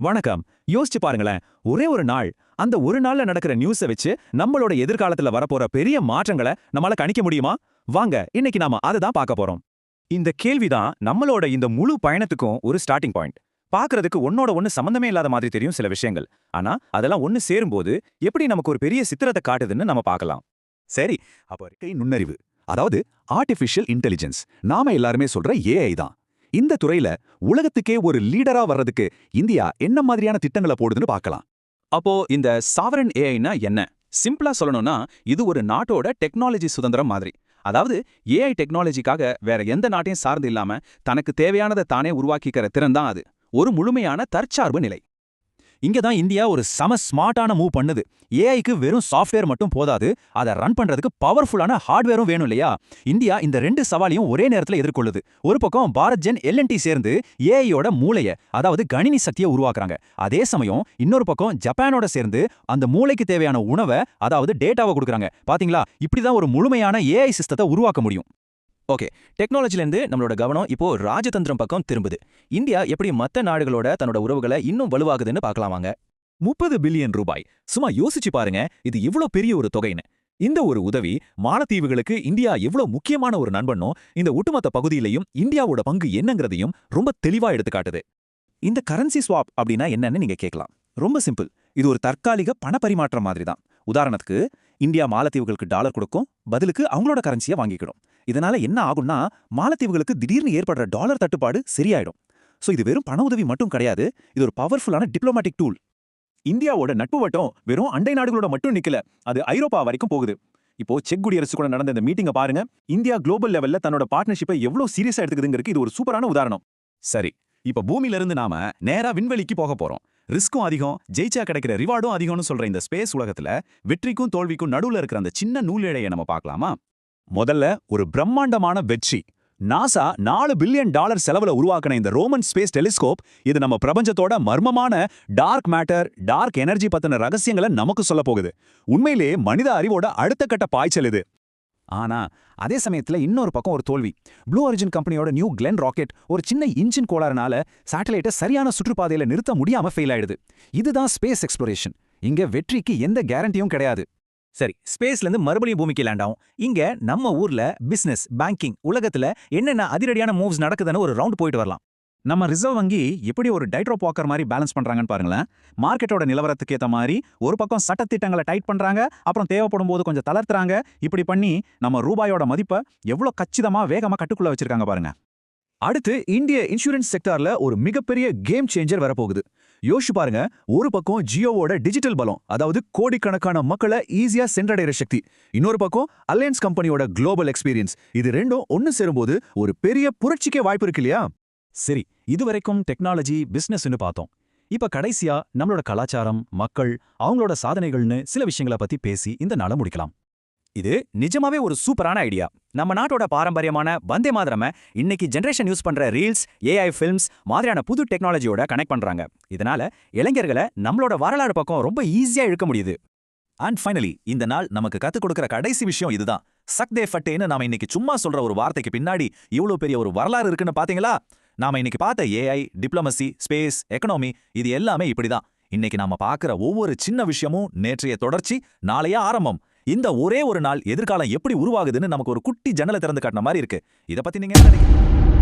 வணக்கம். யோசிச்சு பாருங்களேன். ஒரே ஒரு நாள், அந்த ஒரு நாள்ல நடக்கிற நியூஸ வச்சு நம்மளோட எதிர்காலத்துல வரப்போற பெரிய மாற்றங்கள நம்மால கணிக்க முடியுமா? வாங்க, இன்னைக்கு நாம அததான் பார்க்க போறோம். இந்த கேள்விதான் நம்மளோட இந்த முழு பயணத்துக்கும் ஒரு ஸ்டார்டிங் பாயிண்ட். பார்க்கறதுக்கு ஒன்னோட ஒன்னு சம்பந்தமே இல்லாத மாதிரி தெரியும் சில விஷயங்கள். ஆனா அதெல்லாம் ஒன்னு சேரும்போது எப்படி நமக்கு ஒரு பெரிய சித்திரத்தை காட்டுதுன்னு நம்ம பார்க்கலாம். சரி, அப்ப இருக்கை நுண்ணறிவு, அதாவது ஆர்டிஃபிஷியல் இன்டெலிஜென்ஸ், நாம எல்லாருமே சொல்ற ஏஐ தான். இந்த துறையில உலகத்துக்கே ஒரு லீடரா வர்றதுக்கு இந்தியா என்ன மாதிரியான திட்டங்களை போடுதுன்னு பார்க்கலாம். அப்போ இந்த சாவரன் ஏஐனா என்ன? சிம்பிளா சொல்லணும்னா இது ஒரு நாட்டோட டெக்னாலஜி சுதந்திரம் மாதிரி. அதாவது ஏஐ டெக்னாலஜிக்காக வேற எந்த நாட்டையும் சார்ந்து இல்லாம தனக்கு தேவையானதை தானே உருவாக்கிக்கிற திறன் தான் அது. ஒரு முழுமையான தற்சார்பு நிலை. இங்க தான் இந்தியா ஒரு செம ஸ்மார்ட்டான மூவ் பண்ணுது. ஏஐக்கு வெறும் சாஃப்ட்வேர் மட்டும் போதாது, அதை ரன் பண்றதுக்கு பவர்ஃபுல்லான ஹார்ட்வேரும் வேணும் இல்லையா? இந்தியா இந்த ரெண்டு சவாலையும் ஒரே நேரத்துல எதிர்கொள்ளுது. ஒரு பக்கம் பாரத் ஜென் எல்என்டி சேர்ந்து ஏஐயோட மூளைய, அதாவது கணினி சக்தியை உருவாக்குறாங்க. அதே சமயம் இன்னொரு பக்கம் ஜப்பானோட சேர்ந்து அந்த மூளைக்கு தேவையான உணவை, அதாவது டேட்டாவை கொடுக்குறாங்க. பாத்தீங்களா, இப்படிதான் ஒரு முழுமையான ஏஐ சிஸ்டத்தை உருவாக்க முடியும். ஓகே, டெக்னாலஜிலேருந்து நம்மளோட கவனம் இப்போ ராஜதந்திரம் பக்கம் திரும்புது. இந்தியா எப்படி மற்ற நாடுகளோட தன்னோட உறவுகளை இன்னும் வலுவாகுதுன்னு பார்க்கலாமாங்க. 30 பில்லியன் ரூபாய். சும்மா யோசிச்சு பாருங்க, இது இவ்ளோ பெரிய ஒரு தொகைன்னு. இந்த ஒரு உதவி மாலத்தீவுகளுக்கு இந்தியா எவ்ளோ முக்கியமான ஒரு நண்பனோ, இந்த ஒட்டுமொத்த பகுதியிலையும் இந்தியாவோட பங்கு என்னங்கிறதையும் ரொம்ப தெளிவா எடுத்து காட்டுது. இந்த கரன்சி ஸ்வாப் அப்படின்னா என்னன்னு நீங்க கேட்கலாம். ரொம்ப சிம்பிள். இது ஒரு தற்காலிக பண பரிமாற்றம் மாதிரி தான். உதாரணத்துக்கு, இந்தியா மாலத்தீவுகளுக்கு டாலர் கொடுக்கும், பதிலுக்கு அவங்களோட கரன்சியை வாங்கிக்கிடும். இதனால என்ன ஆகும்னா, மாலத்தீவுகளுக்கு திடீர்னு ஏற்படுற டாலர் தட்டுப்பாடு சரியாயிடும். சோ இது வெறும் பண உதவி மட்டும் கிடையாது, இது ஒரு பவர்ஃபுல்லான டிப்ளோமேட்டிக் டூல். இந்தியாவோட நட்பு வட்டம் வெறும் அண்டை நாடுகளோட மட்டும் நிக்கல, அது ஐரோப்பா வரைக்கும் போகுது. இப்போ செக் குடியரசு கூட நடந்த இந்த மீட்டிங்க பாருங்க. இந்தியா குளோபல் லெவல்ல தன்னோட பார்ட்னர்ஷிப்பை எவ்வளவு சீரியஸா எடுத்துக்குதுங்கிறதுக்கு இது ஒரு சூப்பரான உதாரணம். சரி, இப்ப பூமியில இருந்து நாம நேரா விண்வெளிக்கு போக போறோம். ரிஸ்க்கும் அதிகம், ஜெயிச்சா கிடைக்கிற ரிவார்டும் அதிகம்னு சொல்ற இந்த ஸ்பேஸ் உலகத்துல வெற்றிக்கும் தோல்விக்கும் நடுவுல இருக்கிற அந்த சின்ன நூலிழையை நம்ம பார்க்கலாமா? முதல்ல ஒரு பிரம்மாண்டமான வெற்றி. நாசா $4 பில்லியன் செலவுல உருவாக்கின இந்த ரோமன் ஸ்பேஸ் டெலிஸ்கோப், இது நம்ம பிரபஞ்சத்தோட மர்மமான டார்க் மேட்டர், டார்க் எனர்ஜி பத்தின ரகசியங்களை நமக்கு சொல்ல போகுது. உண்மையிலேயே மனித அறிவோட அடுத்த கட்ட பாய்ச்சல் இது. ஆனா அதே சமயத்துல இன்னொரு பக்கம் ஒரு தோல்வி. ப்ளூ ஆரிஜின் கம்பெனியோட நியூ கிளென் ராக்கெட் ஒரு சின்ன இன்ஜின் கோளாறுனால சேட்டலைட்டை சரியான சுற்றுப்பாதையில நிறுத்த முடியாம ஃபெயில் ஆயிடுது. இதுதான் ஸ்பேஸ் எக்ஸ்ப்ளோரேஷன். இங்க வெற்றிக்கு எந்த கேரண்டியும் கிடையாது. சரி, ஸ்பேஸ்ல இருந்து மறுபடியும் பூமிக்கு லேண்ட் ஆகும். இங்க நம்ம ஊர்ல பிசினஸ், பேங்கிங், உலகத்துல என்னென்ன அதிரடியான மூவ்ஸ் நடக்குதுன்னு ஒரு ரவுண்ட் போயிட்டு வரலாம். நம்ம ரிசர்வ் வங்கி எப்படி ஒரு டைட்ரோப் வாக்கர் மாதிரி பேலன்ஸ் பண்றாங்கன்னு பாருங்களேன். மார்க்கெட்டோட நிலவரத்துக்கு ஏத்த மாதிரி ஒரு பக்கம் சட்டத்திட்டங்களை டைட் பண்றாங்க, அப்புறம் தேவைப்படும் போது கொஞ்சம் தளர்த்துறாங்க. இப்படி பண்ணி நம்ம ரூபாயோட மதிப்பை எவ்வளவு கச்சிதமா வேகமா கட்டுக்குள்ள வச்சிருக்காங்க பாருங்க. அடுத்து இந்திய இன்சூரன்ஸ் செக்டார்ல ஒரு மிகப்பெரிய கேம் சேஞ்சர் வரப்போகுது. யோசிச்சு பாருங்க, ஒரு பக்கம் ஜியோவோட டிஜிட்டல் பலம், அதாவது கோடிக்கணக்கான மக்களை ஈஸியா சென்றடைகிற சக்தி. இன்னொரு பக்கம் அலையன்ஸ் கம்பெனியோட குளோபல் எக்ஸ்பீரியன்ஸ். இது ரெண்டும் ஒன்னு சேரும்போது ஒரு பெரிய புரட்சிக்கே வாய்ப்பு இருக்கு இல்லையா? சரி, இதுவரைக்கும் டெக்னாலஜி, பிசினஸ்னு பார்த்தோம். இப்ப கடைசியா நம்மளோட கலாச்சாரம், மக்கள், அவங்களோட சாதனைகள்னு சில விஷயங்களை பத்தி பேசி இந்த நாளை முடிக்கலாம். இது நிஜமாவே ஒரு சூப்பரான ஐடியா. நம்ம நாட்டோட பாரம்பரியமான வந்தே மாதரம இன்னைக்கு ஜெனரேஷன் யூஸ் பண்ற ரீல்ஸ், ஏஐ ஃபில்ம்ஸ் மாதிரியான புது டெக்னாலஜியோட கனெக்ட் பண்றாங்க. இதனால இளைஞர்களை நம்மளோட வரலாறு பக்கம் ரொம்ப ஈஸியா இழுக்க முடியுது. அண்ட் ஃபைனலி, இந்த நாள் நமக்கு கத்துக் கொடுக்கிற கடைசி விஷயம் இதுதான். சக் தே ஃபட்டேன்னு நாம இன்னைக்கு சும்மா சொல்ற ஒரு வார்த்தைக்கு பின்னாடி இவ்வளவு பெரிய ஒரு வரலாறு இருக்குன்னு பாத்தீங்களா? நாம இன்னைக்கு பார்த்த ஏஐ, டிப்ளமசி, ஸ்பேஸ், எக்கனாமி, இது எல்லாமே இப்படிதான். இன்னைக்கு நாம பார்க்கிற ஒவ்வொரு சின்ன விஷயமும் நேற்றைய தொடர்ச்சி, நாளைய ஆரம்பம். இந்த ஒரே ஒரு நாள் எதிர்காலம் எப்படி உருவாகுதுன்னு நமக்கு ஒரு குட்டி ஜன்னலை திறந்து காட்டின மாதிரி இருக்கு. இதை பத்தி நீங்க என்ன நினைக்கிறீங்க?